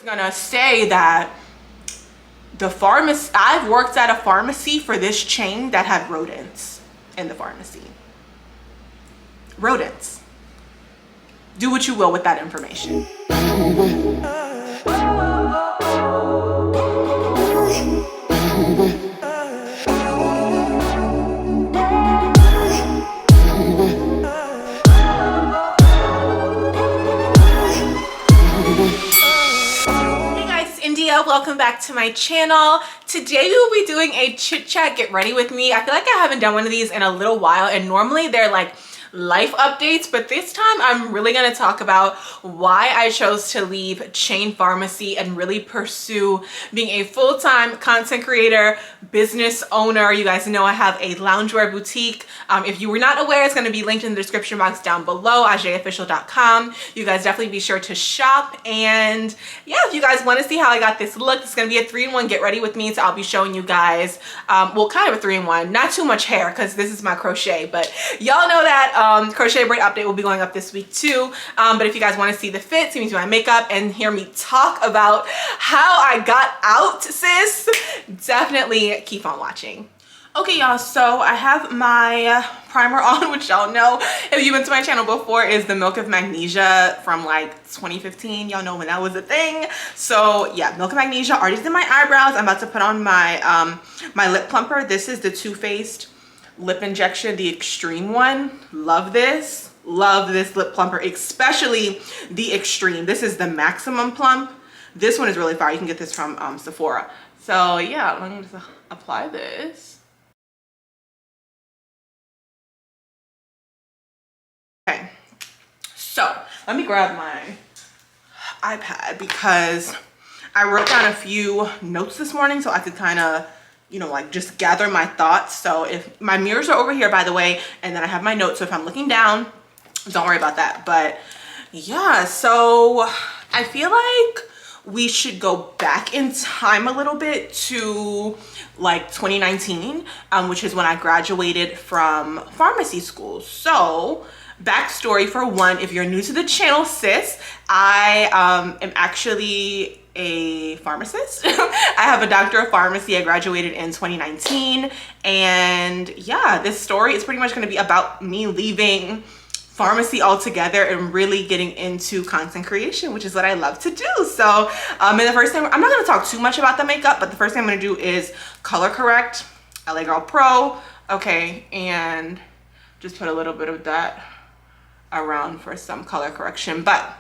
gonna say that the pharmacy, I've worked at a pharmacy for this chain that had rodents in the pharmacy. Rodents. Do what you will with that information. Welcome back to my channel. Today we will be doing a chit chat get ready with me. I feel like I haven't done one of these in a little while, and normally they're like life updates, but this time I'm really going to talk about why I chose to leave chain pharmacy and really pursue being a full-time content creator, business owner. You guys know I have a loungewear boutique. If you were not aware, it's going to be linked in the description box down below, ajofficial.com. You guys definitely be sure to shop. And yeah, if you guys want to see how I got this look, it's going to be a 3-in-1 get ready with me. So I'll be showing you guys, well, kind of a 3-in-1, not too much hair because this is my crochet, but y'all know that crochet braid update will be going up this week too. But if you guys want to see the fit, see me do my makeup, and hear me talk about how I got out, sis, definitely keep on watching. Okay, y'all, so I have my primer on, which y'all know, if you've been to my channel before, is the Milk of Magnesia from like 2015. Y'all know when that was a thing. So yeah, Milk of Magnesia. Already did my eyebrows. I'm about to put on my my lip plumper. This is the Too Faced lip injection, the extreme one. Love this lip plumper, especially the extreme. This is the maximum plump. This one is really fire. You can get this from Sephora. So yeah, I'm going to apply this. Okay, so let me grab my iPad because I wrote down a few notes this morning so I could kind of, you know, like just gather my thoughts. So if my mirrors are over here, by the way, and then I have my notes, so if I'm looking down, don't worry about that. But yeah, so I feel like we should go back in time a little bit to like 2019, which is when I graduated from pharmacy school. So backstory for one, if you're new to the channel, sis, I am actually a pharmacist. I have a doctor of pharmacy. I graduated in 2019, and yeah, this story is pretty much going to be about me leaving pharmacy altogether and really getting into content creation, which is what I love to do. So and the first thing, I'm not going to talk too much about the makeup, but the first thing I'm going to do is color correct LA Girl Pro. Okay, and just put a little bit of that around for some color correction. But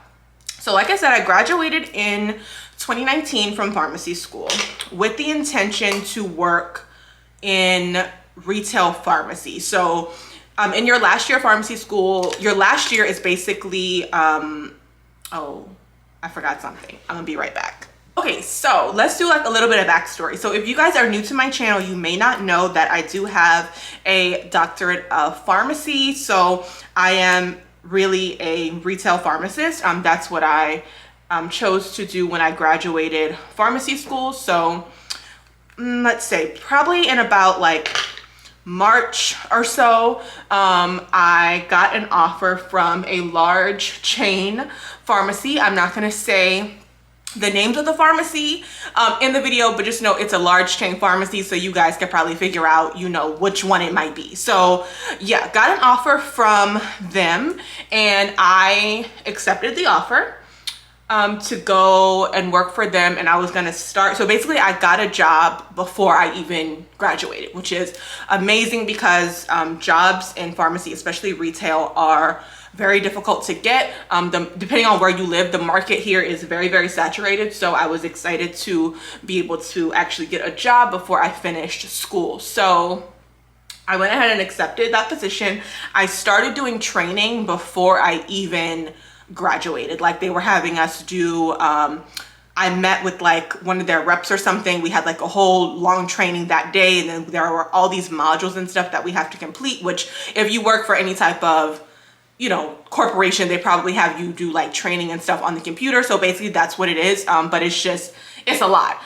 so like I said, I graduated in 2019 from pharmacy school with the intention to work in retail pharmacy. So in your last year of pharmacy school, your last year is basically, oh, I forgot something. I'm gonna be right back. Okay, so let's do like a little bit of backstory. So if you guys are new to my channel, you may not know that I do have a doctorate of pharmacy. So I am really a retail pharmacist. That's what I chose to do when I graduated pharmacy school. So let's say probably in about like March or so, I got an offer from a large chain pharmacy. I'm not gonna say the names of the pharmacy in the video, but just know it's a large chain pharmacy, so you guys can probably figure out, you know, which one it might be. So yeah, got an offer from them, and I accepted the offer to go and work for them. And I was gonna start, so basically I got a job before I even graduated, which is amazing because jobs in pharmacy, especially retail, are very difficult to get. Depending on where you live, the market here is very, very saturated. So I was excited to be able to actually get a job before I finished school. So I went ahead and accepted that position. I started doing training before I even graduated. Like they were having us do, I met with like one of their reps or something. We had like a whole long training that day, and then there were all these modules and stuff that we have to complete, which if you work for any type of, you know, corporation, they probably have you do like training and stuff on the computer. So basically that's what it is. But it's a lot.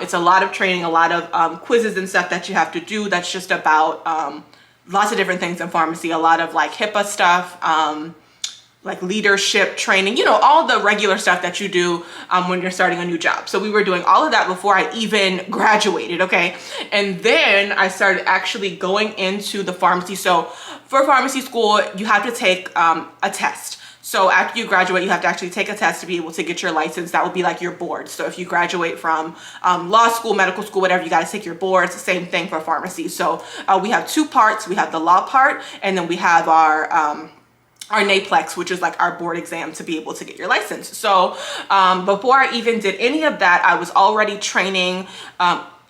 It's a lot of training, a lot of quizzes and stuff that you have to do. That's just about lots of different things in pharmacy, a lot of like HIPAA stuff, like leadership training, you know, all the regular stuff that you do when you're starting a new job. So we were doing all of that before I even graduated, okay? And then I started actually going into the pharmacy. So for pharmacy school, you have to take a test. So after you graduate, you have to actually take a test to be able to get your license. That would be like your board. So if you graduate from law school, medical school, whatever, you got to take your boards. Same thing for pharmacy. So we have two parts. We have the law part, and then we have our NAPLEX, which is like our board exam to be able to get your license. So before I even did any of that, I was already training.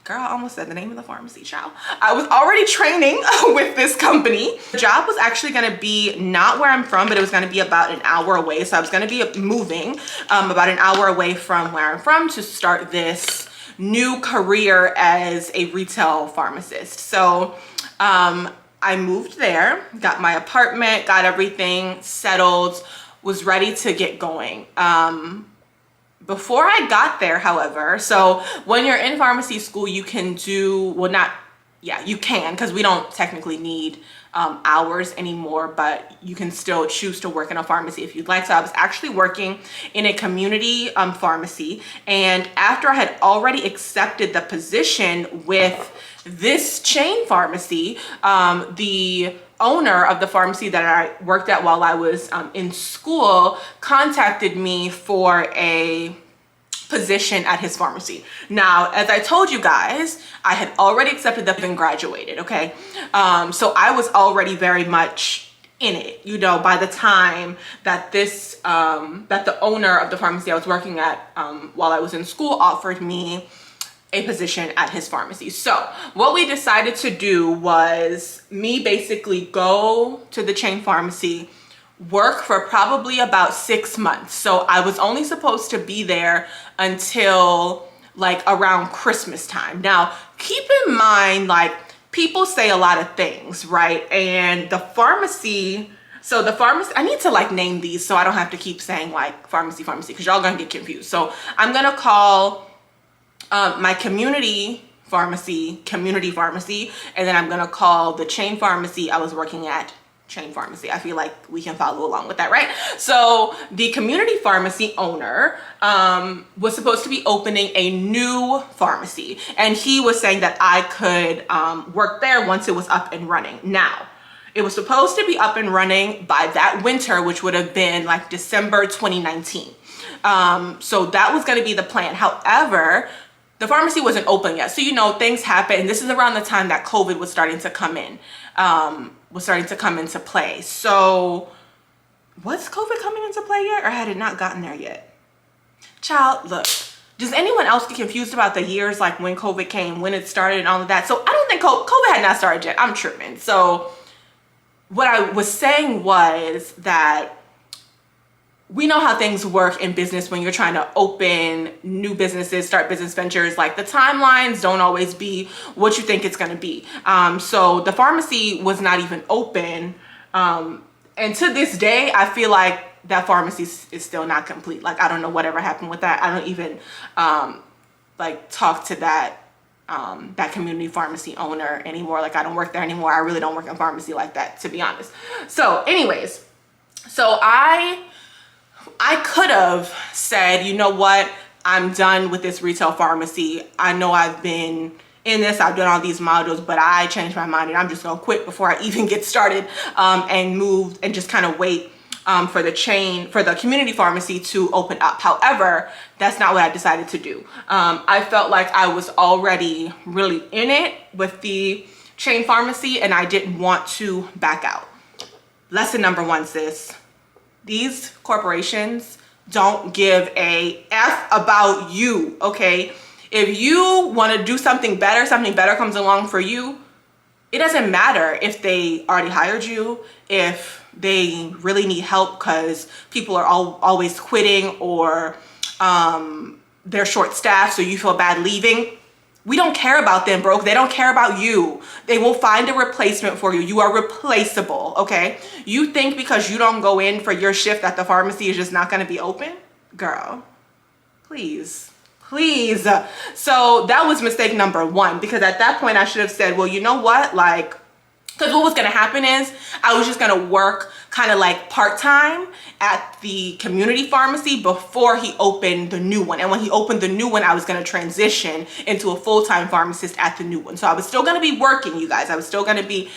Girl, I almost said the name of the pharmacy, child. I was already training with this company. The job was actually gonna be not where I'm from, but it was gonna be about an hour away. So I was gonna be moving about an hour away from where I'm from to start this new career as a retail pharmacist. So I moved there, got my apartment, got everything settled, was ready to get going. Before I got there, however, so when you're in pharmacy school, you can do, well, not, yeah, you can, because we don't technically need hours anymore, but you can still choose to work in a pharmacy if you'd like. So I was actually working in a community pharmacy, and after I had already accepted the position with this chain pharmacy, the owner of the pharmacy that I worked at while I was in school contacted me for a position at his pharmacy. Now, as I told you guys, I had already accepted that and graduated, okay? So I was already very much in it, you know, by the time that this, that the owner of the pharmacy I was working at while I was in school offered me a position at his pharmacy. So what we decided to do was me basically go to the chain pharmacy, work for probably about 6 months. So I was only supposed to be there until like around Christmas time. Now, keep in mind, like, people say a lot of things, right? And the pharmacy, so the pharmacy, I need to like name these so I don't have to keep saying like pharmacy, because y'all gonna get confused. So I'm gonna call my community pharmacy, and then I'm gonna call the chain pharmacy I was working at chain pharmacy. I feel like we can follow along with that, right? So the community pharmacy owner was supposed to be opening a new pharmacy, and he was saying that I could work there once it was up and running. Now, it was supposed to be up and running by that winter, which would have been like December 2019. So that was going to be the plan. However, the pharmacy wasn't open yet. So, you know, things happen. And this is around the time that COVID was starting to come in, into play. So was COVID coming into play yet, or had it not gotten there yet? Child, look, does anyone else get confused about the years, like when COVID came, when it started and all of that? So I don't think COVID had not started yet. I'm tripping. So what I was saying was that we know how things work in business when you're trying to open new businesses, start business ventures. Like, the timelines don't always be what you think it's going to be. So the pharmacy was not even open. And to this day, I feel like that pharmacy is still not complete. Like, I don't know whatever happened with that. I don't even like talk to that community pharmacy owner anymore. Like, I don't work there anymore. I really don't work in pharmacy like that, to be honest. So anyways, so I could have said, you know what, I'm done with this retail pharmacy. I know I've been in this, I've done all these modules, but I changed my mind and I'm just gonna quit before I even get started, and move and just kind of wait for the community pharmacy to open up. However, that's not what I decided to do. I felt like I was already really in it with the chain pharmacy and I didn't want to back out. Lesson number one, sis. These corporations don't give a F about you, okay? If you want to do something better comes along for you, it doesn't matter if they already hired you, if they really need help because people are always quitting, or they're short-staffed so you feel bad leaving. We don't care about them, bro. They don't care about you. They will find a replacement for you. You are replaceable, okay? You think because you don't go in for your shift that the pharmacy is just not gonna be open? Girl, please. So that was mistake number one, because at that point I should have said, well, you know what? Like, Because what was going to happen is I was just going to work kind of like part-time at the community pharmacy before he opened the new one. And when he opened the new one, I was going to transition into a full-time pharmacist at the new one. So I was still going to be working, you guys. I was still going to be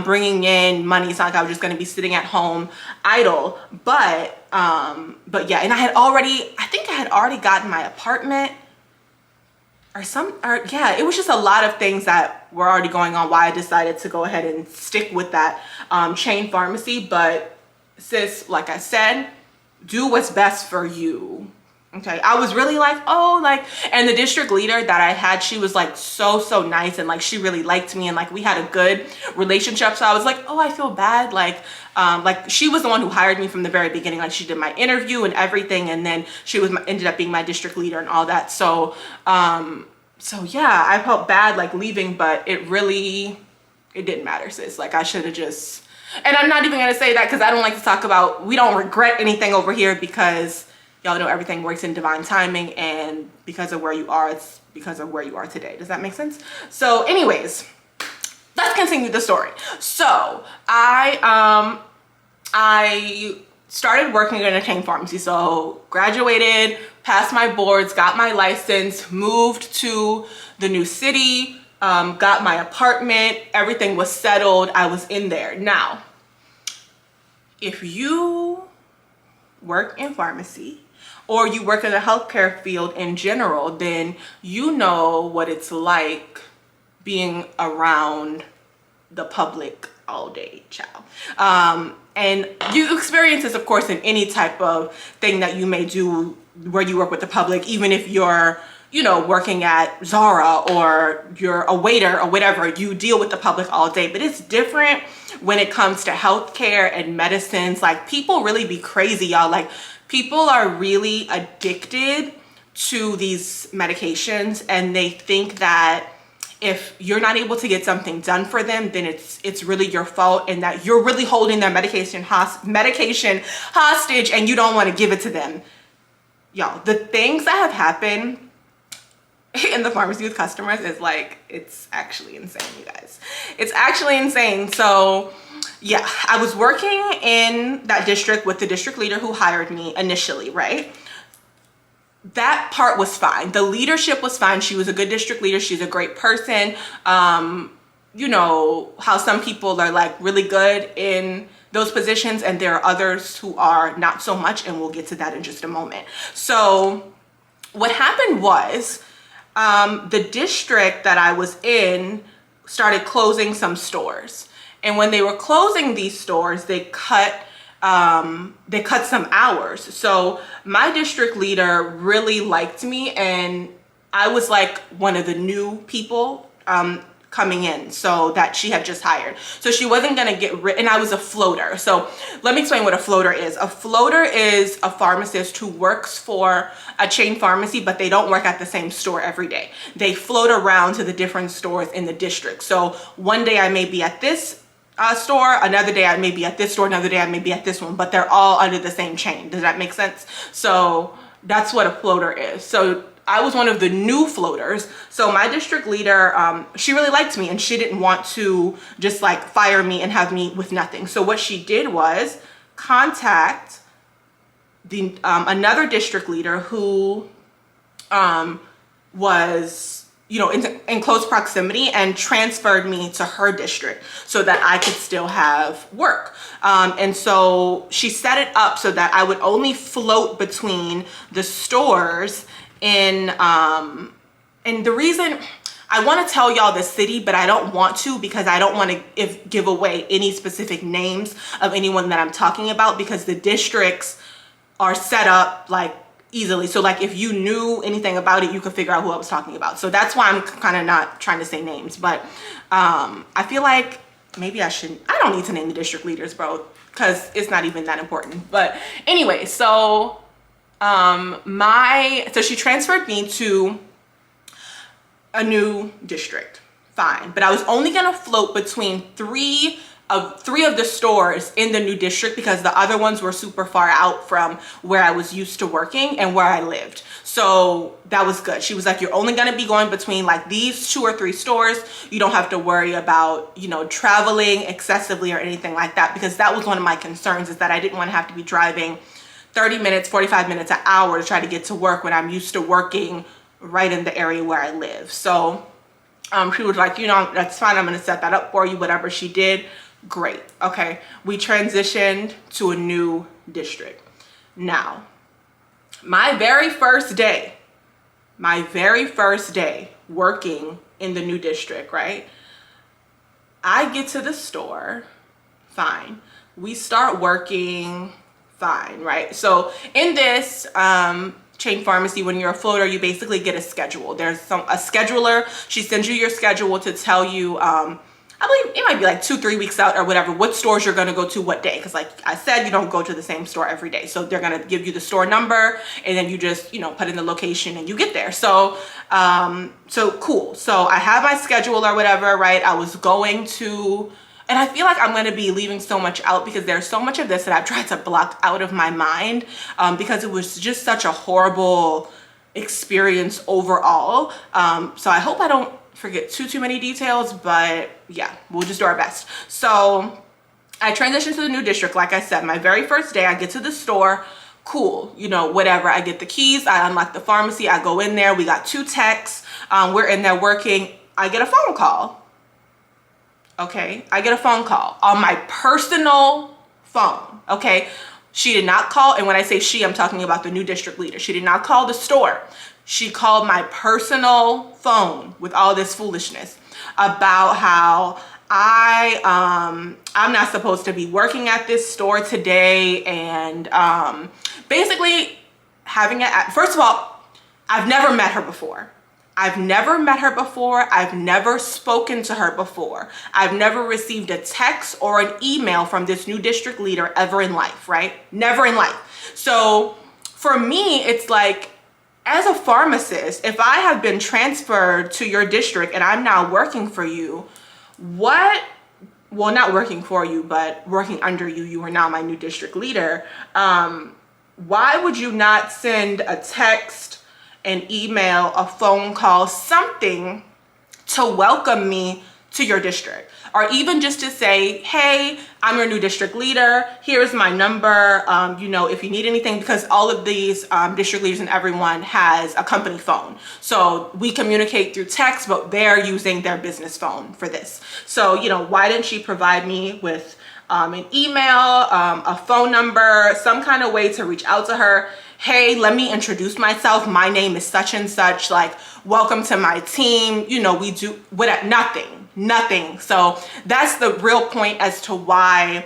bringing in money. It's not like I was just going to be sitting at home idle. But yeah, and I think I had already gotten my apartment. Yeah, it was just a lot of things that were already going on why I decided to go ahead and stick with that chain pharmacy. But sis, like I said, do what's best for you. Okay, I was really like, oh, like, and the district leader that I had, she was like so nice, and like she really liked me, and like we had a good relationship. So I was like, oh, I feel bad, like she was the one who hired me from the very beginning. Like she did my interview and everything, and then she ended up being my district leader and all that. So yeah, I felt bad like leaving, but it didn't matter, sis. Like I should have just, and I'm not even gonna say that because I don't like to talk about, we don't regret anything over here, because y'all know everything works in divine timing, and because of where you are, it's because of where you are today. Does that make sense? So anyways, let's continue the story. So I started working in a chain pharmacy. So graduated, passed my boards, got my license, moved to the new city, got my apartment, everything was settled. I was in there. Now, if you work in pharmacy or you work in the healthcare field in general, then you know what it's like being around the public all day, child. And you experience this, of course, in any type of thing that you may do where you work with the public, even if you're, you know, working at Zara or you're a waiter or whatever, you deal with the public all day. But it's different when it comes to healthcare and medicines. Like, people really be crazy, y'all. Like, people are really addicted to these medications, and they think that if you're not able to get something done for them, then it's really your fault, and that you're really holding their medication hostage and you don't want to give it to them. Y'all, the things that have happened in the pharmacy with customers is like, it's actually insane, you guys. It's actually insane. So yeah, I was working in that district with the district leader who hired me initially, right? That part was fine. The leadership was fine. She was a good district leader. She's a great person. You know how some people are like really good in those positions, and there are others who are not so much, and we'll get to that in just a moment. So what happened was, the district that I was in started closing some stores. And when they were closing these stores, they cut some hours. So my district leader really liked me, and I was like one of the new people coming in, so that she had just hired. So she wasn't gonna get rid, and I was a floater. So let me explain what a floater is. A floater is a pharmacist who works for a chain pharmacy, but they don't work at the same store every day. They float around to the different stores in the district. So one day I may be at this store, another day I may be at this store, another day I may be at this one, but they're all under the same chain. Does that make sense? So that's what a floater is. So I was one of the new floaters. So my district leader, she really liked me, and she didn't want to just like fire me and have me with nothing. So what she did was contact the another district leader who was, you know, in close proximity, and transferred me to her district so that I could still have work. And so she set it up so that I would only float between the stores and the reason I want to tell y'all the city, but I don't want to, because I don't want to give away any specific names of anyone that I'm talking about, because the districts are set up like easily. So like if you knew anything about it, you could figure out who I was talking about. So that's why I'm kind of not trying to say names, but I feel like maybe I don't need to name the district leaders, bro, because it's not even that important. But anyway, so so she transferred me to a new district. Fine. But I was only going to float between 3 3 of the stores in the new district because the other ones were super far out from where I was used to working and where I lived. So that was good. She was like, you're only going to be going between like these 2 or 3 stores. You don't have to worry about, you know, traveling excessively or anything like that, because that was one of my concerns, is that I didn't want to have to be driving 30 minutes, 45 minutes, an hour to try to get to work when I'm used to working right in the area where I live. So she was like, you know, that's fine. I'm going to set that up for you. Whatever she did, great. Okay. We transitioned to a new district. Now, my very first day working in the new district, right? I get to the store, fine. We start working, fine, right? So in this chain pharmacy, when you're a floater, you basically get a schedule. There's a scheduler. She sends you your schedule to tell you, I believe it might be like 2-3 weeks out or whatever, what stores you're going to go to what day. Because like I said, you don't go to the same store every day. So they're going to give you the store number, and then you just, you know, put in the location and you get there. So, so cool. So I have my schedule or whatever, right? I was going to, and I feel like I'm going to be leaving so much out because there's so much of this that I've tried to block out of my mind, because it was just such a horrible experience overall. So I hope I don't forget too many details, but yeah, we'll just do our best. So I transitioned to the new district. Like I said, my very first day, I get to the store, cool, you know, whatever. I get the keys, I unlock the pharmacy, I go in there, we got 2 techs, we're in there working. I get a phone call. Okay, I get a phone call on my personal phone. Okay, she did not call, and when I say she, I'm talking about the new district leader. She did not call the store. She called my personal phone with all this foolishness about how I'm not supposed to be working at this store today, and basically having it. First of all, I've never met her before. I've never spoken to her before. I've never received a text or an email from this new district leader ever in life, right? Never in life. So for me, it's like, as a pharmacist, if I have been transferred to your district and I'm now working for you, well, not working for you, but working under you, you are now my new district leader. Why would you not send a text, an email, a phone call, something to welcome me to your district? Or even just to say, hey, I'm your new district leader. Here's my number. You know, if you need anything, because all of these district leaders and everyone has a company phone. So we communicate through text, but they're using their business phone for this. So, you know, why didn't she provide me with an email, a phone number, some kind of way to reach out to her? Hey, let me introduce myself. My name is such and such. Like, welcome to my team. You know, we do nothing. So that's the real point as to why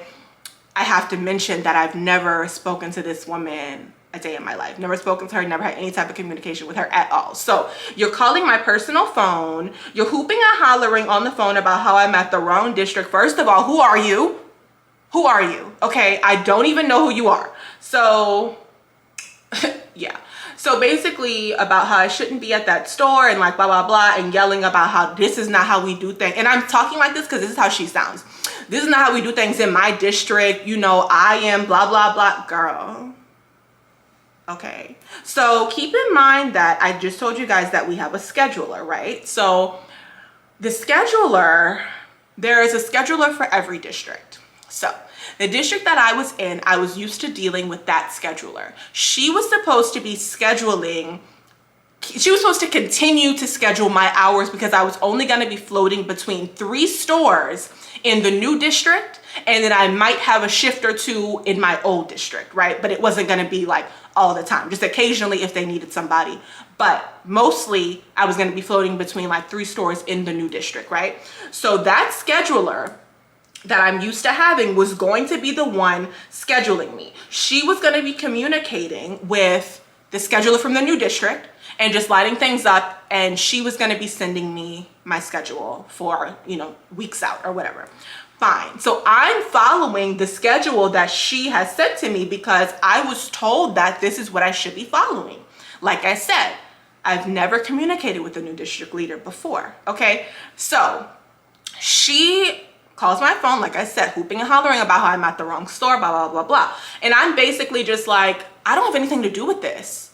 I have to mention that I've never spoken to this woman a day in my life. Never spoken to her, never had any type of communication with her at all. So you're calling my personal phone. You're hooping and hollering on the phone about how I'm at the wrong district. First of all, who are you? Who are you? Okay, I don't even know who you are. So yeah. So basically about how I shouldn't be at that store and like blah, blah, blah, and yelling about how this is not how we do things. And I'm talking like this because this is how she sounds. This is not how we do things in my district. You know, I am blah, blah, blah. Girl. Okay. So keep in mind that I just told you guys that we have a scheduler, right? So the scheduler, there is a scheduler for every district. So the district that I was in, I was used to dealing with that scheduler. She was supposed to be scheduling, she was supposed to continue to schedule my hours because I was only going to be floating between 3 stores in the new district, and then I might have a shift or 2 in my old district, right? But it wasn't going to be like all the time, just occasionally if they needed somebody. But mostly I was going to be floating between like 3 stores in the new district, right? So that scheduler that I'm used to having was going to be the one scheduling me. She was going to be communicating with the scheduler from the new district and just lighting things up, and she was going to be sending me my schedule for, you know, weeks out or whatever. Fine. So I'm following the schedule that she has sent to me because I was told that this is what I should be following. Like I said, I've never communicated with the new district leader before. Okay. So she calls my phone, like I said, hooping and hollering about how I'm at the wrong store, blah, blah, blah, blah. And I'm basically just like, I don't have anything to do with this.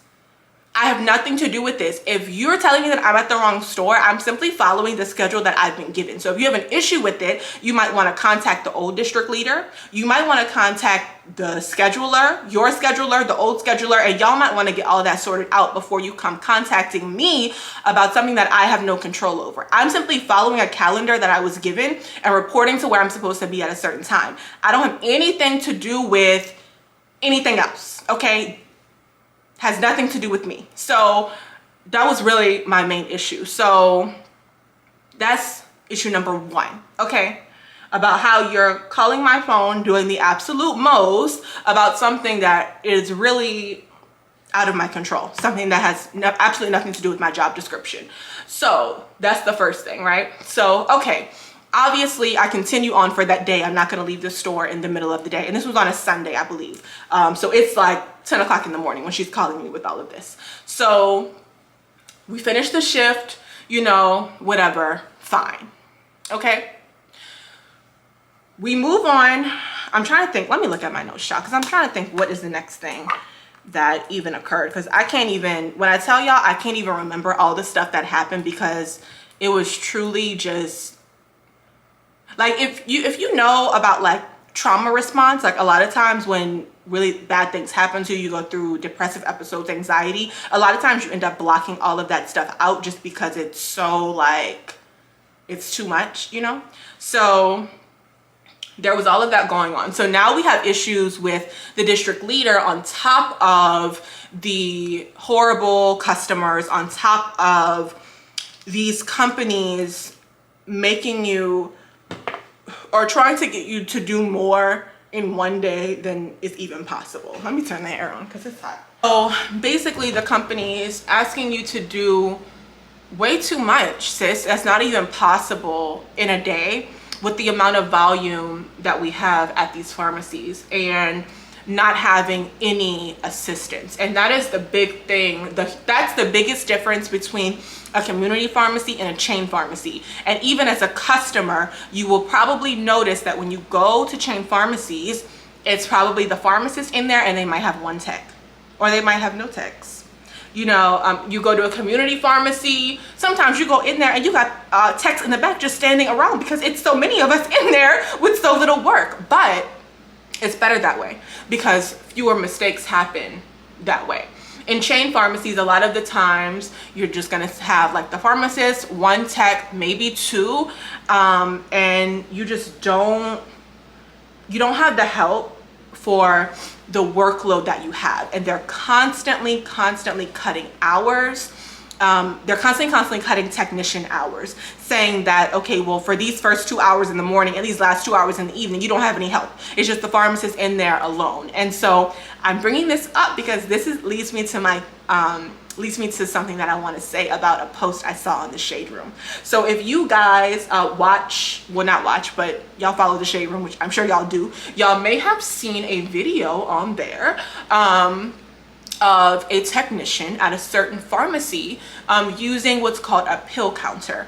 I have nothing to do with this. If you're telling me that I'm at the wrong store, I'm simply following the schedule that I've been given. So if you have an issue with it, you might want to contact the old district leader. You might want to contact the scheduler, your scheduler, the old scheduler, and y'all might want to get all that sorted out before you come contacting me about something that I have no control over. I'm simply following a calendar that I was given and reporting to where I'm supposed to be at a certain time. I don't have anything to do with anything else, okay? Has nothing to do with me. So that was really my main issue. So that's issue number one, okay? About how you're calling my phone, doing the absolute most about something that is really out of my control, something that has absolutely nothing to do with my job description. So that's the first thing, right? So, okay. Obviously, I continue on for that day. I'm not going to leave the store in the middle of the day. And this was on a Sunday, I believe. So it's like 10 o'clock in the morning when she's calling me with all of this. So we finished the shift, you know, whatever, fine. Okay. We move on. I'm trying to think. Let me look at my notes, y'all, because I'm trying to think what is the next thing that even occurred. Because I can't even, when I tell y'all, I can't even remember all the stuff that happened because it was truly just... Like if you know about like trauma response, like a lot of times when really bad things happen to you, you go through depressive episodes, anxiety, a lot of times you end up blocking all of that stuff out just because it's so like, it's too much, you know? So there was all of that going on. So now we have issues with the district leader on top of the horrible customers, on top of these companies making you or trying to get you to do more in one day than is even possible. Let me turn the air on because it's hot. So basically the company is asking you to do way too much, sis. That's not even possible in a day with the amount of volume that we have at these pharmacies and not having any assistance. And that is the big thing. That's the biggest difference between a community pharmacy and a chain pharmacy. And even as a customer, you will probably notice that when you go to chain pharmacies, it's probably the pharmacist in there and they might have one tech or they might have no techs. You know, you go to a community pharmacy, sometimes you go in there and you got techs in the back just standing around because it's so many of us in there with so little work. But it's better that way because fewer mistakes happen that way. In chain pharmacies, a lot of the times you're just gonna have like the pharmacist, one tech, maybe two, and you just don't have the help for the workload that you have. And they're constantly cutting hours. They're constantly cutting technician hours, saying that, okay, well, for these first 2 hours in the morning and these last 2 hours in the evening, you don't have any help. It's just the pharmacist in there alone. And so I'm bringing this up because this leads me to something that I want to say about a post I saw on the Shade Room. So if you guys not watch, but y'all follow the Shade Room, which I'm sure y'all do, y'all may have seen a video on there of a technician at a certain pharmacy using what's called a pill counter.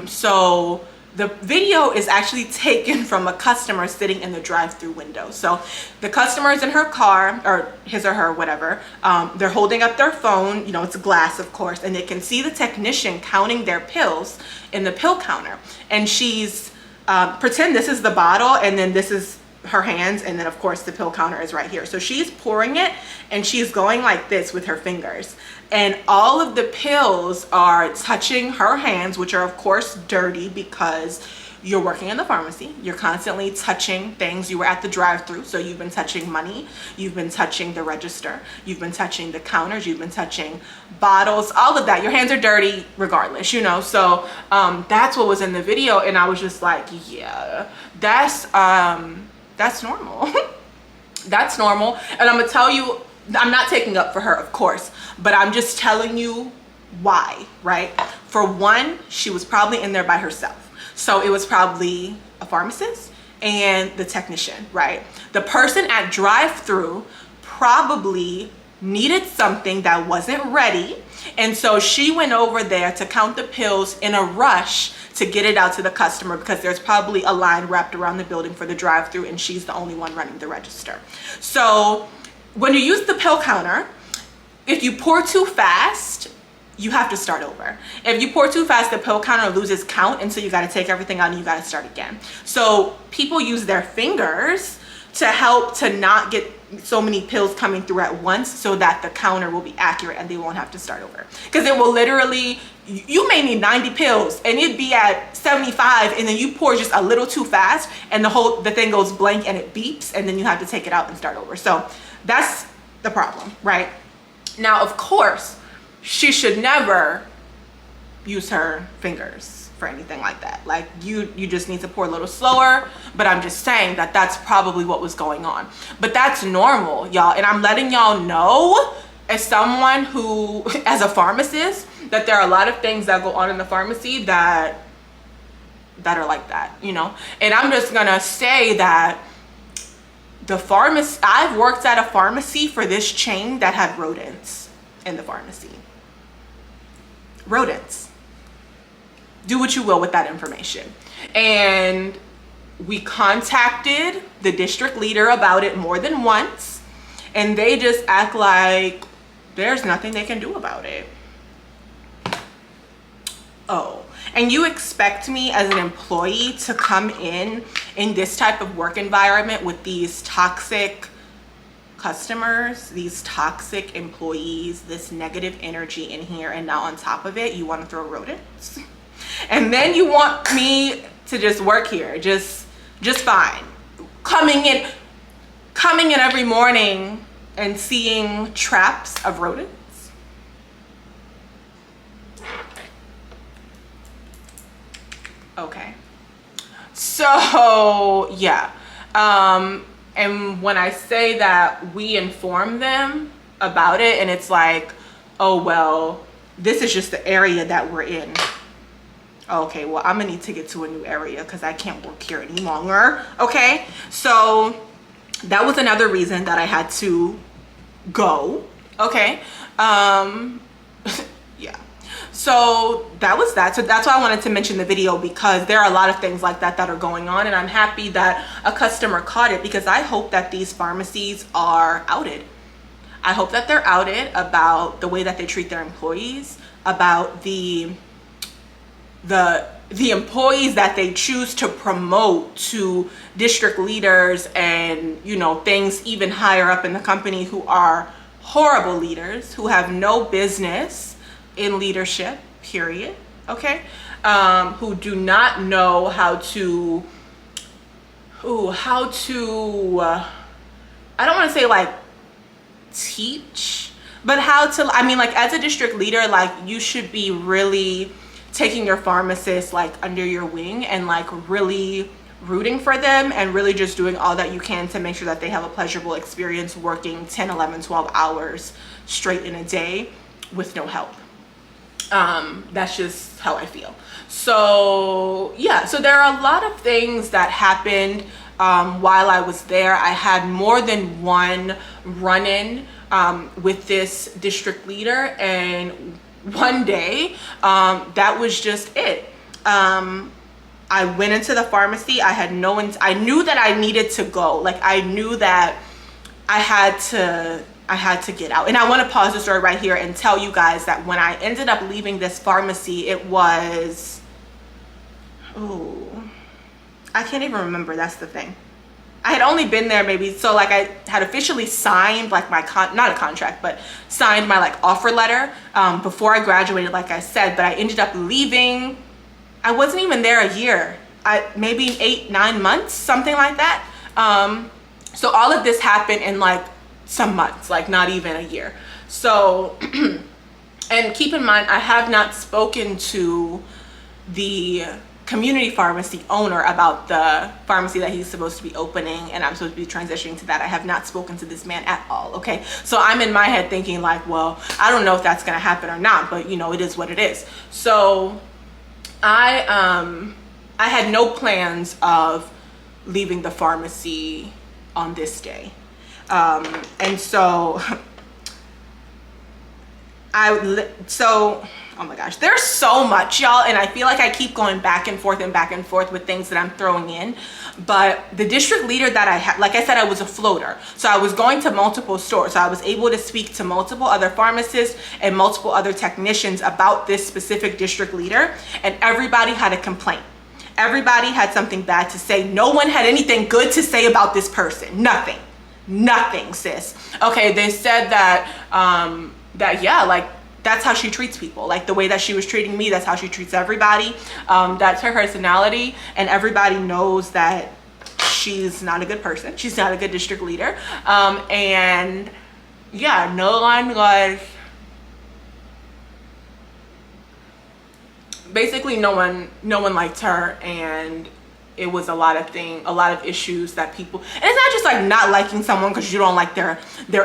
So the video is actually taken from a customer sitting in the drive-through window. So the customer is in her car, or his or her, whatever. They're holding up their phone, you know, it's glass, of course, and they can see the technician counting their pills in the pill counter. And she's, pretend this is the bottle, and then this is her hands, and then of course the pill counter is right here. So she's pouring it and she's going like this with her fingers, and all of the pills are touching her hands, which are of course dirty because you're working in the pharmacy. You're constantly touching things. You were at the drive-through, so you've been touching money, you've been touching the register, you've been touching the counters, you've been touching bottles, all of that. Your hands are dirty regardless, you know. So that's what was in the video, and I was just like, yeah, that's normal. That's normal. And I'm gonna tell you, I'm not taking up for her, of course, but I'm just telling you why, right? For one, she was probably in there by herself. So it was probably a pharmacist and the technician, right? The person at drive-through probably needed something that wasn't ready. And so she went over there to count the pills in a rush to get it out to the customer, because there's probably a line wrapped around the building for the drive-through and she's the only one running the register. So when you use the pill counter, if you pour too fast, you have to start over. If you pour too fast, the pill counter loses count, and so you got to take everything out and you got to start again. So people use their fingers to help to not get so many pills coming through at once, so that the counter will be accurate and they won't have to start over. Because it will literally, you may need 90 pills and it'd be at 75, and then you pour just a little too fast and the thing goes blank and it beeps, and then you have to take it out and start over. So that's the problem, right? Now, of course, she should never use her fingers for anything like that. Like, you just need to pour a little slower, but I'm just saying that that's probably what was going on. But that's normal, y'all, and I'm letting y'all know, as someone who, as a pharmacist, that there are a lot of things that go on in the pharmacy that are like that, you know. And I'm just gonna say that I've worked at a pharmacy for this chain that had rodents in the pharmacy. Rodents. Do what you will with that information. And we contacted the district leader about it more than once, and they just act like there's nothing they can do about it. Oh, and you expect me as an employee to come in this type of work environment with these toxic customers, these toxic employees, this negative energy in here, and now on top of it, you want to throw rodents? And then you want me to just work here, just fine. Coming in every morning and seeing traps of rodents? Okay. So, yeah. And when I say that we inform them about it, and it's like, oh, well, this is just the area that we're in. Okay, well, I'm gonna need to get to a new area because I can't work here any longer. Okay, so that was another reason that I had to go. Okay, yeah. So that was that. So that's why I wanted to mention the video, because there are a lot of things like that that are going on, and I'm happy that a customer caught it, because I hope that these pharmacies are outed. I hope that they're outed about the way that they treat their employees, about the employees that they choose to promote to district leaders and, you know, things even higher up in the company, who are horrible leaders, who have no business in leadership, period. Okay, who do not know how to I don't want to say like teach, but how to, I mean, like, as a district leader, like, you should be really taking your pharmacist like under your wing and like really rooting for them, and really just doing all that you can to make sure that they have a pleasurable experience working 10, 11, 12 hours straight in a day with no help. That's just how I feel. So yeah, so there are a lot of things that happened while I was there. I had more than one run-in with this district leader, and one day that was just it. I went into the pharmacy. I knew that I needed to go. Like, I knew that I had to get out. And I want to pause the story right here and tell you guys that when I ended up leaving this pharmacy, it was, I can't even remember. That's the thing. I had only been there maybe, so like I had officially signed like my not a contract, but signed my like offer letter before I graduated, like I said. But I ended up leaving. I wasn't even there a year. Maybe 8, 9 months, something like that. So all of this happened in like some months, like not even a year. So, and keep in mind, I have not spoken to the community pharmacy owner about the pharmacy that he's supposed to be opening, and I'm supposed to be transitioning to that. I have not spoken to this man at all. Okay, so I'm in my head thinking like, well, I don't know if that's gonna happen or not, but you know, it is what it is. So I had no plans of leaving the pharmacy on this day, and so oh my gosh, there's so much, y'all, and I feel like I keep going back and forth with things that I'm throwing in. But the district leader that I had, like I said, I was a floater, so I was going to multiple stores, so I was able to speak to multiple other pharmacists and multiple other technicians about this specific district leader, and everybody had a complaint. Everybody had something bad to say. No one had anything good to say about this person. Nothing, sis. Okay, they said that yeah, like, that's how she treats people. Like, the way that she was treating me, that's how she treats everybody. That's her personality, and everybody knows that she's not a good person. She's not a good district leader. And yeah, no one was, basically no one liked her, and it was a lot of issues that people, and it's not just like not liking someone because you don't like their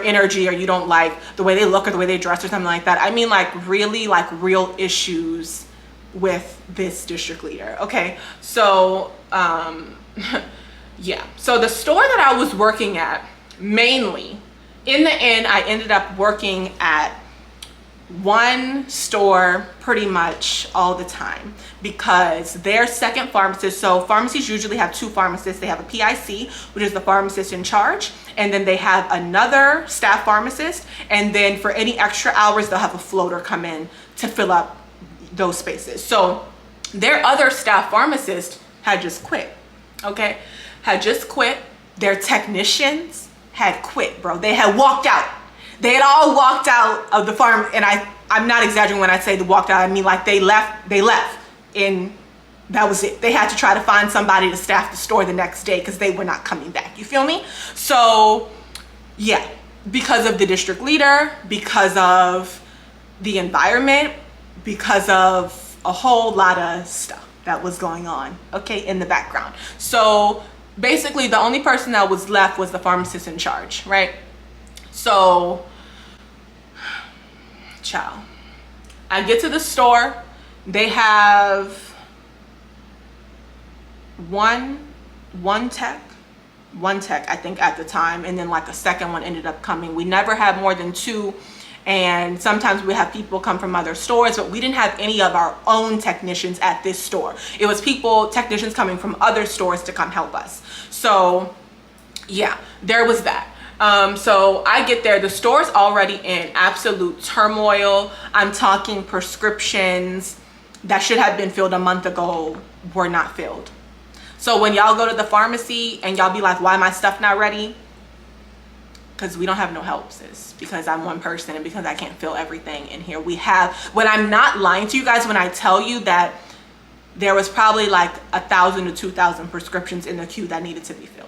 energy, or you don't like the way they look or the way they dress or something like that. I mean, like, really, like, real issues with this district leader. Okay, so yeah, so the store that I was working at, mainly, in the end, I ended up working at one store pretty much all the time, because their second pharmacist, so pharmacies usually have two pharmacists. They have a PIC, which is the pharmacist in charge, and then they have another staff pharmacist, and then for any extra hours they'll have a floater come in to fill up those spaces. So their other staff pharmacist had just quit. Okay, had just quit. Their technicians had quit, bro. They had walked out. They had all walked out of the farm, and I'm not exaggerating when I say they walked out. I mean, like, they left, and that was it. They had to try to find somebody to staff the store the next day because they were not coming back. You feel me? So yeah, because of the district leader, because of the environment, because of a whole lot of stuff that was going on, okay, in the background. So basically the only person that was left was the pharmacist in charge, right? So, ciao. I get to the store. They have one tech, I think, at the time, and then like a second one ended up coming. We never had more than two, and sometimes we have people come from other stores, but we didn't have any of our own technicians at this store. It was technicians coming from other stores to come help us. So yeah, there was that. So I get there, the store's already in absolute turmoil. I'm talking prescriptions that should have been filled a month ago were not filled. So when y'all go to the pharmacy and y'all be like, why my stuff not ready? Because we don't have no help, sis. Because I'm one person, and because I can't fill everything in here. We have, when I'm not lying to you guys when I tell you that there was probably like 1,000 to 2,000 prescriptions in the queue that needed to be filled.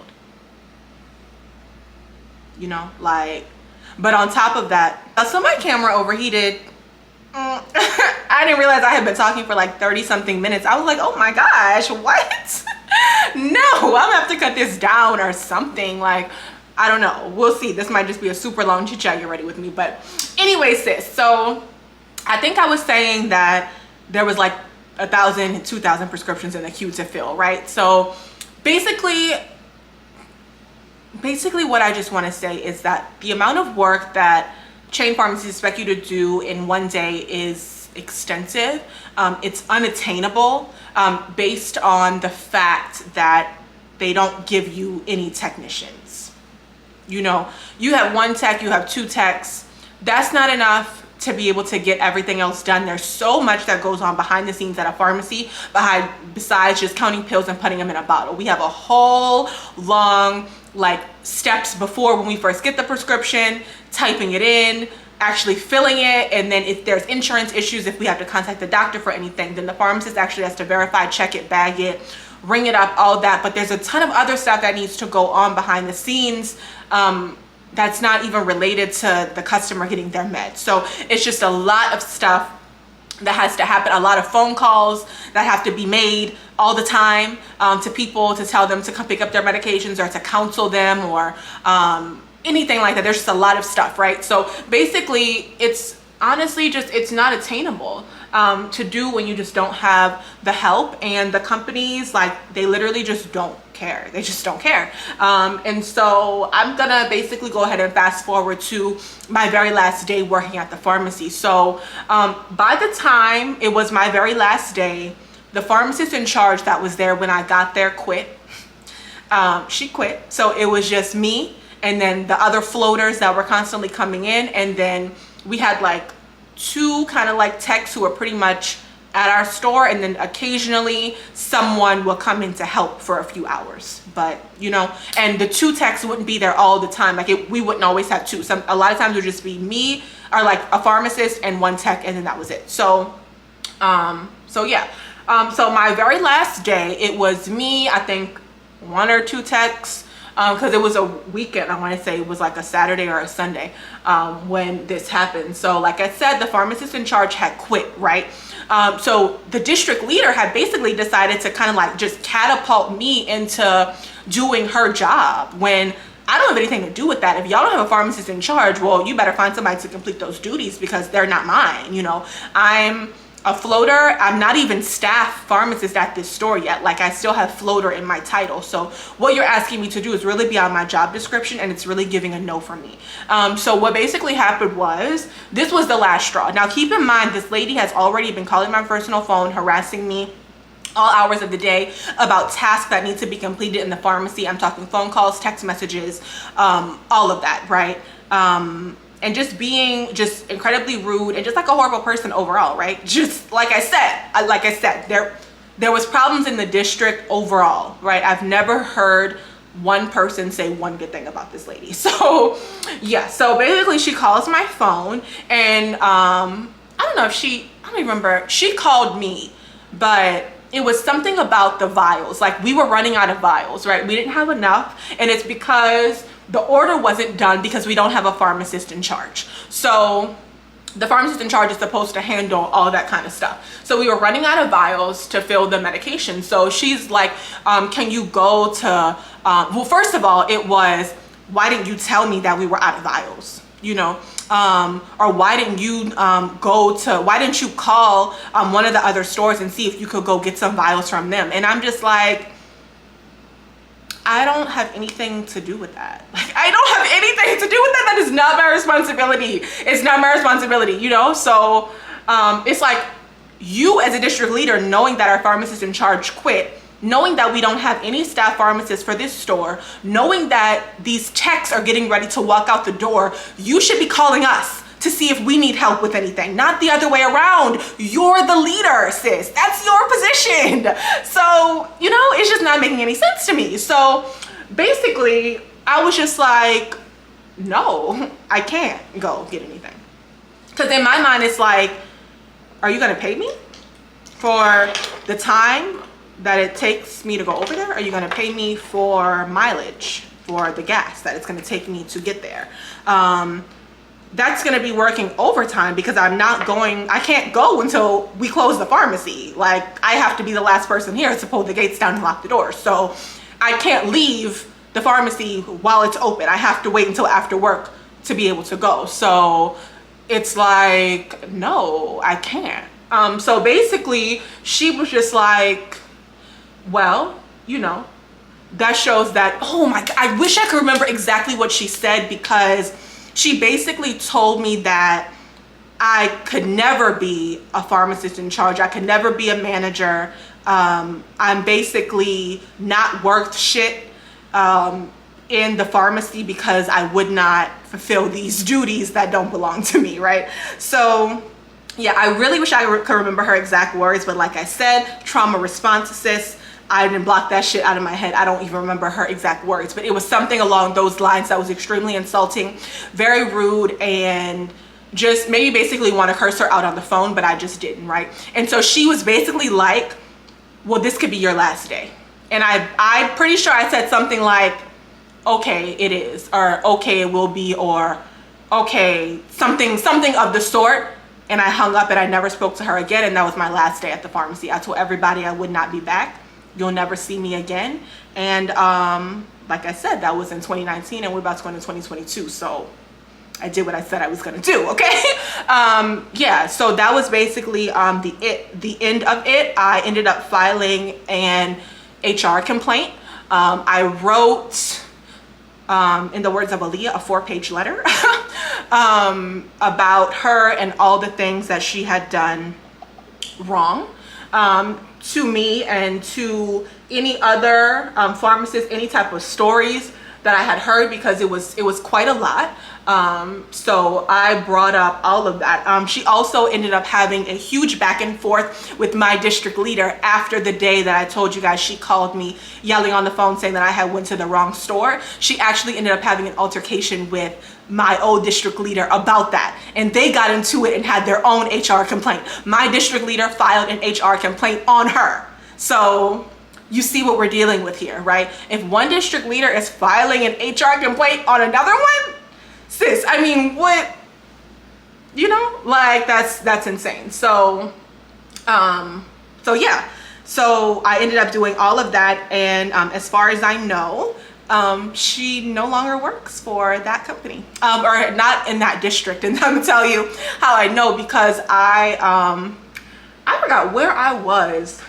You know, like, but on top of that, so my camera overheated. I didn't realize I had been talking for like 30 something minutes. I was like, oh my gosh, what? No, I'm gonna have to cut this down or something. Like, I don't know, we'll see. This might just be a super long chit chat. Get ready with me. But anyway, sis, so I think I was saying that there was like 1,000, 2,000 prescriptions in the queue to fill, right? So basically what I just want to say is that the amount of work that chain pharmacies expect you to do in one day is extensive. It's unattainable based on the fact that they don't give you any technicians. You know, you have one tech, you have two techs. That's not enough to be able to get everything else done. There's so much that goes on behind the scenes at a pharmacy besides just counting pills and putting them in a bottle. We have a whole long like steps before when we first get the prescription, typing it in, actually filling it, and then if there's insurance issues, if we have to contact the doctor for anything, then the pharmacist actually has to verify, check it, bag it, ring it up, all that. But there's a ton of other stuff that needs to go on behind the scenes that's not even related to the customer getting their meds. So it's just a lot of stuff that has to happen, a lot of phone calls that have to be made all the time to people to tell them to come pick up their medications or to counsel them or anything like that. There's just a lot of stuff, right? So basically it's honestly just, it's not attainable. to do when you just don't have the help. And the companies, like, they literally just don't care. They just don't care. And so I'm gonna basically go ahead and fast forward to my very last day working at the pharmacy. So by the time it was my very last day, the pharmacist in charge that was there when I got there quit. She quit. So it was just me and then the other floaters that were constantly coming in. And then we had like 2 kind of like techs who were pretty much at our store, and then occasionally someone will come in to help for a few hours. But you know, and the 2 techs wouldn't be there all the time. Like we wouldn't always have 2. A lot of times it would just be me or like a pharmacist and 1 tech, and then that was it. So yeah. So my very last day, it was me, I think 1 or 2 techs, because it was a weekend. I want to say it was like a Saturday or a Sunday when this happened. So like I said, the pharmacist in charge had quit, right? So the district leader had basically decided to kind of like just catapult me into doing her job when I don't have anything to do with that. If y'all don't have a pharmacist in charge, well, you better find somebody to complete those duties because they're not mine. You know, I'm a floater. I'm not even staff pharmacist at this store yet. Like I still have floater in my title. So what you're asking me to do is really beyond my job description, and it's really giving a no for me. So what basically happened was, this was the last straw. Now keep in mind, this lady has already been calling my personal phone, harassing me all hours of the day about tasks that need to be completed in the pharmacy. I'm talking phone calls, text messages, all of that, right? And just being just incredibly rude and just like a horrible person overall, right? Just like I said, there was problems in the district overall, right? I've never heard one person say one good thing about this lady. So yeah, so basically she calls my phone, and I don't know if I don't even remember, she called me, but it was something about the vials. Like we were running out of vials, right? We didn't have enough, and it's because the order wasn't done because we don't have a pharmacist in charge. So the pharmacist in charge is supposed to handle all that kind of stuff. So we were running out of vials to fill the medication. So she's like, can you go to, well, first of all, it was, why didn't you tell me that we were out of vials? You know, or why didn't you why didn't you call one of the other stores and see if you could go get some vials from them? And I'm just like, I don't have anything to do with that. Like, I don't have anything to do with that. That is not my responsibility. It's not my responsibility, you know? So it's like, you as a district leader, knowing that our pharmacist in charge quit, knowing that we don't have any staff pharmacists for this store, knowing that these techs are getting ready to walk out the door, you should be calling us to see if we need help with anything, not the other way around. You're the leader, sis. That's your position. So, you know, it's just not making any sense to me. So basically, I was just like, no, I can't go get anything. Because in my mind, it's like, are you gonna pay me for the time that it takes me to go over there? Are you gonna pay me for mileage, for the gas that it's gonna take me to get there? That's gonna be working overtime because I can't go until we close the pharmacy. Like, I have to be the last person here to pull the gates down and lock the doors. So I can't leave the pharmacy while it's open. I have to wait until after work to be able to go. So it's like, no, I can't. So basically she was just like, well, you know, that shows that, oh my God, I wish I could remember exactly what she said, because she basically told me that I could never be a pharmacist in charge. I could never be a manager. I'm basically not worth shit in the pharmacy because I would not fulfill these duties that don't belong to me, right? So yeah, I really wish I could remember her exact words, but like I said, trauma response, sis. I didn't block that shit out of my head. I don't even remember her exact words, but it was something along those lines that was extremely insulting, very rude, and just maybe basically want to curse her out on the phone, but I just didn't, right? And so she was basically like, well, this could be your last day. And I'm pretty sure I said something like, okay, it is, or okay, it will be, or okay, something of the sort. And I hung up and I never spoke to her again. And that was my last day at the pharmacy. I told everybody I would not be back. You'll never see me again. And like I said, that was in 2019 and we're about to go into 2022. So I did what I said I was gonna do, okay? Yeah, so that was basically the end of it. I ended up filing an HR complaint. I wrote, in the words of Aaliyah, a 4-page letter about her and all the things that she had done wrong to me and to any other pharmacist, any type of stories that I had heard, because it was quite a lot. So I brought up all of that. She also ended up having a huge back and forth with my district leader after the day that I told you guys she called me yelling on the phone saying that I had went to the wrong store. She actually ended up having an altercation with my old district leader about that, and they got into it and had their own HR complaint. My district leader filed an HR complaint on her. So you see what we're dealing with here, right? If one district leader is filing an HR complaint on another one, sis, I mean, what, you know, like that's insane. So yeah, so I ended up doing all of that, and as far as I know, she no longer works for that company, or not in that district. And I'm gonna tell you how I know, because I forgot where I was,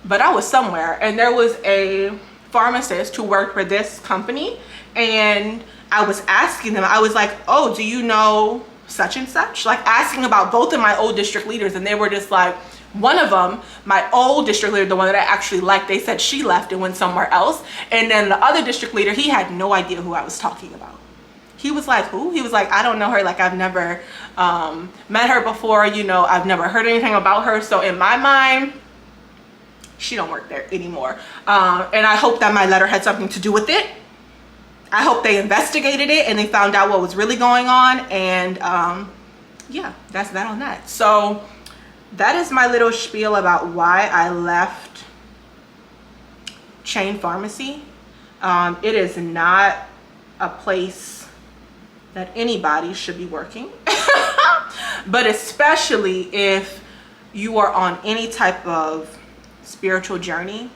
but I was somewhere, and there was a pharmacist who worked for this company, and I was asking them, I was like, oh, do you know such and such? Like asking about both of my old district leaders, and they were just like, one of them, my old district leader, the one that I actually liked, they said she left and went somewhere else. And then the other district leader, he had no idea who I was talking about. He was like, who? He was like, I don't know her. Like, I've never met her before. You know, I've never heard anything about her. So in my mind, she don't work there anymore. And I hope that my letter had something to do with it. I hope they investigated it and they found out what was really going on. And yeah, that's that on that. So that is my little spiel about why I left chain pharmacy. It is not a place that anybody should be working, but especially if you are on any type of spiritual journey.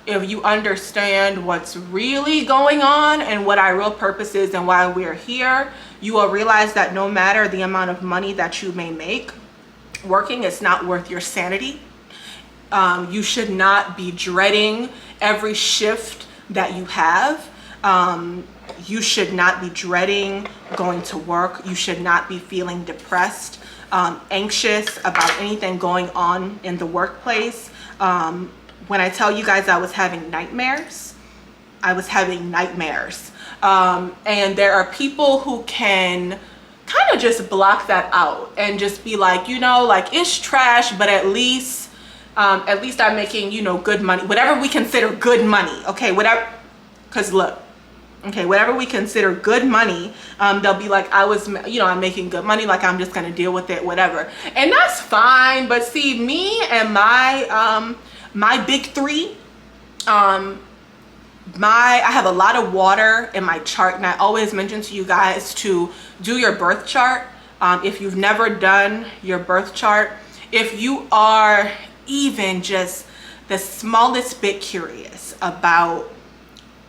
If you understand what's really going on and what our real purpose is and why we're here, you will realize that no matter the amount of money that you may make working, it's not worth your sanity. You should not be dreading every shift that you have. You should not be dreading going to work. You should not be feeling depressed, anxious about anything going on in the workplace. When I tell you guys I was having nightmares, I was having nightmares. And there are people who can kind of just block that out and just be like, you know, like it's trash, but at least I'm making, you know, good money, whatever we consider good money. Okay, whatever, because look, okay, whatever we consider good money, they'll be like, I'm making good money, like I'm just gonna deal with it, whatever. And that's fine. But see, me and my my big three, I have a lot of water in my chart, and I always mention to you guys to do your birth chart. If you've never done your birth chart, if you are even just the smallest bit curious about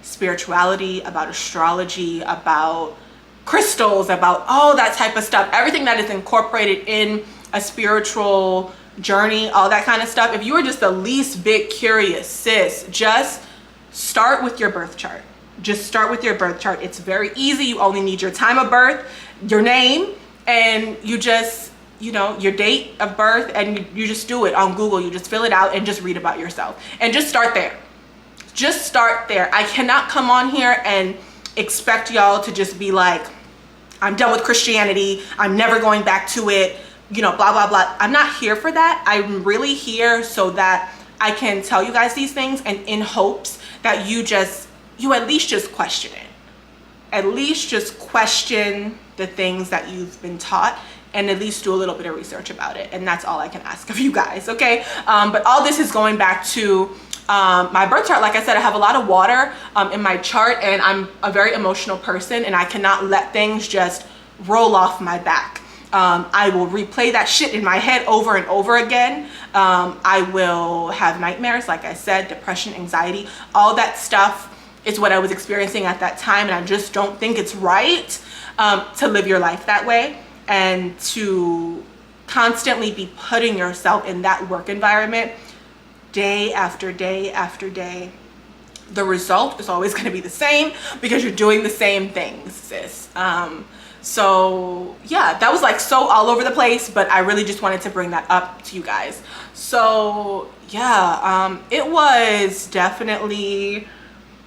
spirituality, about astrology, about crystals, about all that type of stuff, everything that is incorporated in a spiritual journey, all that kind of stuff, if you are just the least bit curious, sis, just start with your birth chart. Just start with your birth chart. It's very easy. You only need your time of birth, your name, and you just, you know, your date of birth, and you just do it on Google. You just fill it out and just read about yourself and just start there. Just start there. I cannot come on here and expect y'all to just be like, I'm done with Christianity, I'm never going back to it, you know, blah, blah, blah. I'm not here for that. I'm really here so that I can tell you guys these things, and in hopes that you at least just question it. At least just question the things that you've been taught, and at least do a little bit of research about it. And that's all I can ask of you guys, okay? But all this is going back to my birth chart. Like I said, I have a lot of water in my chart, and I'm a very emotional person, and I cannot let things just roll off my back. I will replay that shit in my head over and over again. I will have nightmares, like I said, depression, anxiety, all that stuff is what I was experiencing at that time. And I just don't think it's right to live your life that way and to constantly be putting yourself in that work environment day after day after day. The result is always going to be the same because you're doing the same things, sis. So yeah, that was like so all over the place, but I really just wanted to bring that up to you guys. So yeah, it was definitely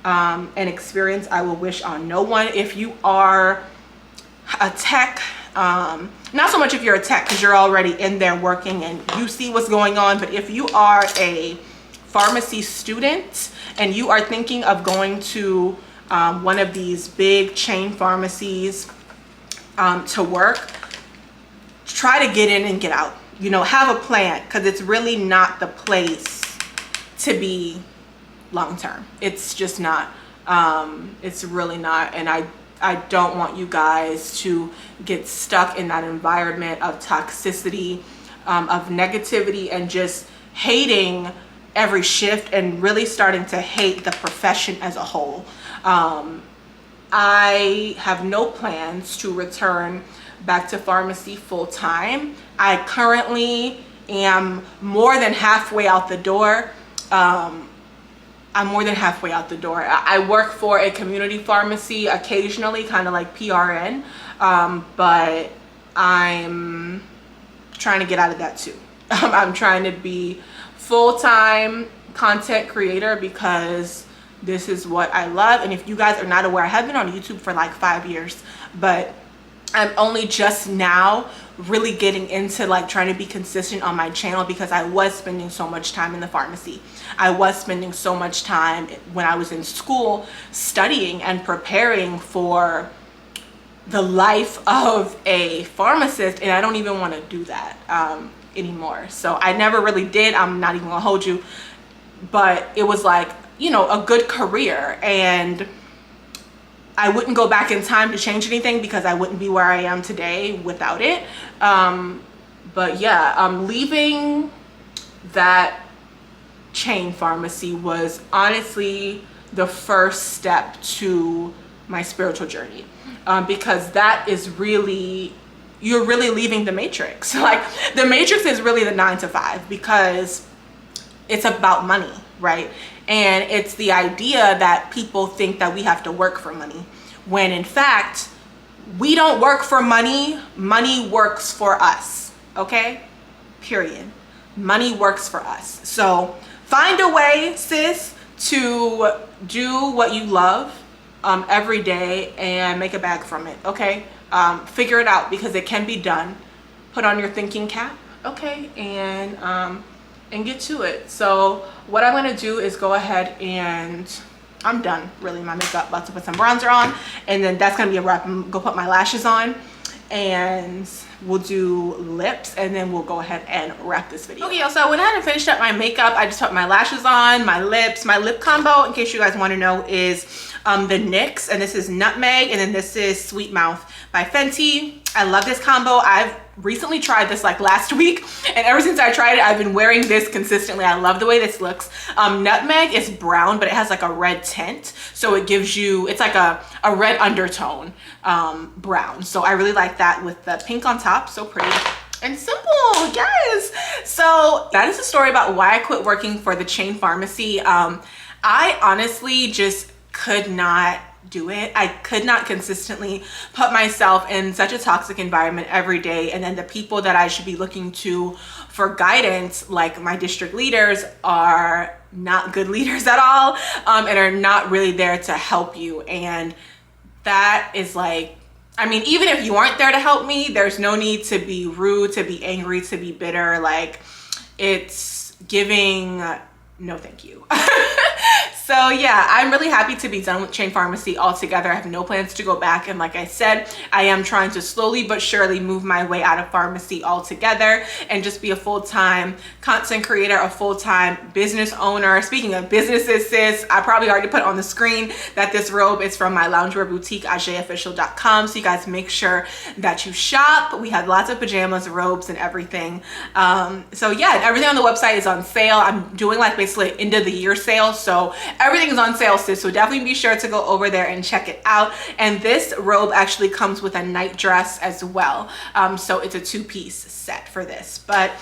an experience I will wish on no one. If you are a tech, not so much if you're a tech because you're already in there working and you see what's going on, but if you are a pharmacy student and you are thinking of going to one of these big chain pharmacies to work, try to get in and get out. You know, have a plan, because it's really not the place to be long term. It's just not. It's really not. And I don't want you guys to get stuck in that environment of toxicity, of negativity, and just hating every shift and really starting to hate the profession as a whole. I have no plans to return back to pharmacy full time. I currently am more than halfway out the door. I'm more than halfway out the door. I work for a community pharmacy occasionally, kind of like PRN, but I'm trying to get out of that too. I'm trying to be full-time content creator because this is what I love. And if you guys are not aware, I have been on YouTube for like 5 years, but I'm only just now really getting into like trying to be consistent on my channel because I was spending so much time in the pharmacy. I was spending so much time when I was in school studying and preparing for the life of a pharmacist, and I don't even want to do that anymore. So I never really did. I'm not even gonna hold you, but it was like, you know, a good career, and I wouldn't go back in time to change anything because I wouldn't be where I am today without it. But yeah, leaving that chain pharmacy was honestly the first step to my spiritual journey, because that is really, you're really leaving the matrix. Like the matrix is really the 9 to 5 because it's about money, right? And it's the idea that people think that we have to work for money, when in fact, we don't work for money. Money works for us, okay? Period. Money works for us. So find a way, sis, to do what you love every day and make a bag from it, okay? Figure it out because it can be done. Put on your thinking cap, okay? And get to it. So what I'm going to do is go ahead and I'm done really my makeup. About to put some bronzer on, and then that's going to be a wrap. I'm go put my lashes on, and we'll do lips, and then we'll go ahead and wrap this video. Okay, so I went ahead and finished up my makeup. I just put my lashes on, my lips. My lip combo, in case you guys want to know, is the NYX, and this is Nutmeg, and then this is Sweet Mouth by Fenty. I love this combo. I've recently tried this like last week, and ever since I tried it, I've been wearing this consistently. I love the way this looks. Nutmeg is brown, but it has like a red tint, so it gives you, it's like a red undertone brown. So I really like that with the pink on top. So pretty and simple, yes. So that is the story about why I quit working for the chain pharmacy. I honestly just could not do it. I could not consistently put myself in such a toxic environment every day, and then the people that I should be looking to for guidance, like my district leaders, are not good leaders at all, and are not really there to help you. And that is like, I mean, even if you aren't there to help me, there's no need to be rude, to be angry, to be bitter. Like, it's giving no thank you. So yeah, I'm really happy to be done with chain pharmacy altogether. I have no plans to go back, and like I said, I am trying to slowly but surely move my way out of pharmacy altogether and just be a full-time content creator, a full-time business owner. Speaking of businesses, sis, I probably already put on the screen that this robe is from my loungewear boutique at jofficial.com, so you guys make sure that you shop. We have lots of pajamas, robes, and everything. So yeah, everything on the website is on sale. I'm doing like basically end of the year sale, so Everything is on sale, sis, so definitely be sure to go over there and check it out. And this robe actually comes with a night dress as well, so it's a two-piece set for this. But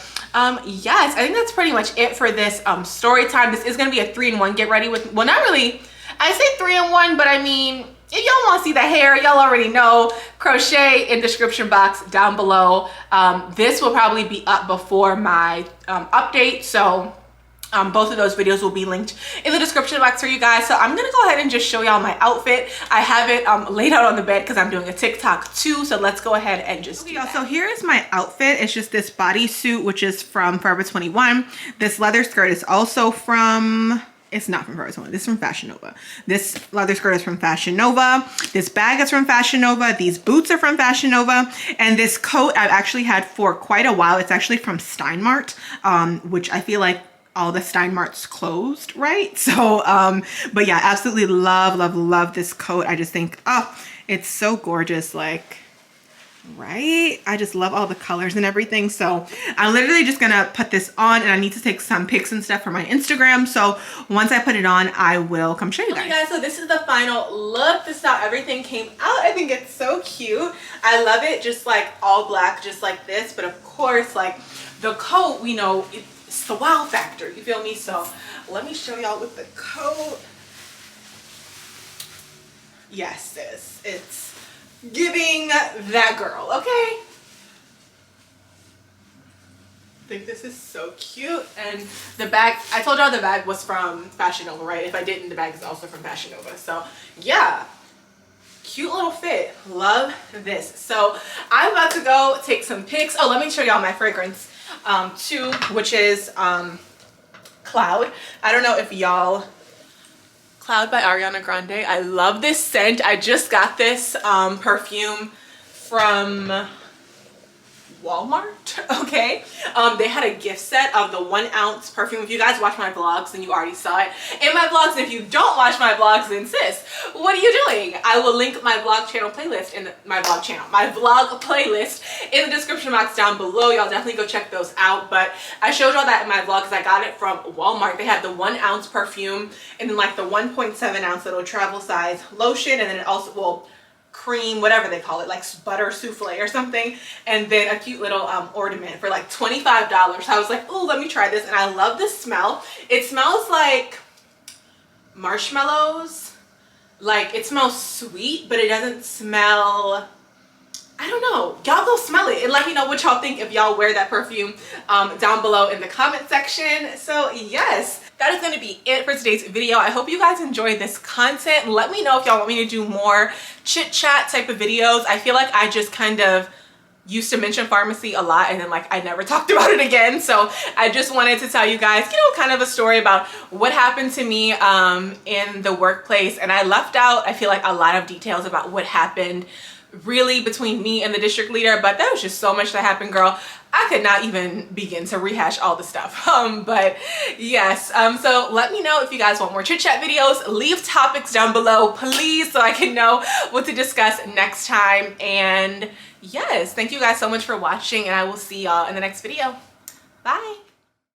yes, I think that's pretty much it for this story time. This is going to be a 3-in-1 get ready with, well, not really, I say 3-in-1, but I mean, if y'all want to see the hair, y'all already know, crochet in description box down below. This will probably be up before my update, so both of those videos will be linked in the description box for you guys. So I'm gonna go ahead and just show y'all my outfit. I have it laid out on the bed because I'm doing a TikTok too, so let's go ahead and just do that. So here is my outfit. It's just this bodysuit, which is from Forever 21. This leather skirt is also from, it's not from Forever 21, this is from Fashion Nova. This leather skirt is from Fashion Nova. This bag is from Fashion Nova. These boots are from Fashion Nova. And this coat I've actually had for quite a while. It's actually from Steinmart, which I feel like all the Steinmarts closed, right? So, but yeah, absolutely love, love, love this coat. I just think, oh, it's so gorgeous, like, right? I just love all the colors and everything. So I'm literally just gonna put this on, and I need to take some pics and stuff for my Instagram. So once I put it on, I will come show you guys. Okay guys, so this is the final look. This is how everything came out. I think it's so cute. I love it, just like all black, just like this. But of course, like the coat, we know it's the wow factor, you feel me? So let me show y'all with the coat. Yes, sis, it's giving that girl, okay? I think this is so cute. And the bag, I told y'all the bag was from Fashion Nova, right? If I didn't, the bag is also from Fashion Nova. So yeah, cute little fit. Love this. So I'm about to go take some pics. Oh, let me show y'all my fragrance too, which is Cloud. I don't know if y'all, Cloud by Ariana Grande. I love this scent. I just got this perfume from Walmart, okay? They had a gift set of the 1-ounce perfume. If you guys watch my vlogs, then you already saw it in my vlogs. And if you don't watch my vlogs, then sis, what are you doing? I will link my vlog channel playlist in my vlog playlist in the description box down below. Y'all definitely go check those out. But I showed y'all that in my vlog because I got it from Walmart. They had the 1-ounce perfume and then like the 1.7-ounce little travel size lotion, and then it also, well, cream, whatever they call it, like butter souffle or something, and then a cute little ornament for like $25. I was like, oh, let me try this, and I love the smell. It smells like marshmallows. Like, it smells sweet, but it doesn't smell, I don't know. Y'all go smell it and let me know what y'all think if y'all wear that perfume down below in the comment section. So yes, that is going to be it for today's video. I hope you guys enjoyed this content. Let me know if y'all want me to do more chit chat type of videos. I feel like I just kind of used to mention pharmacy a lot, and then like I never talked about it again. So I just wanted to tell you guys, you know, kind of a story about what happened to me in the workplace. And I left out, I feel like, a lot of details about what happened really between me and the district leader, but that was just so much that happened, girl. I could not even begin to rehash all the stuff. But yes, so let me know if you guys want more chit chat videos. Leave topics down below, please, so I can know what to discuss next time. And yes, thank you guys so much for watching, and I will see y'all in the next video. Bye.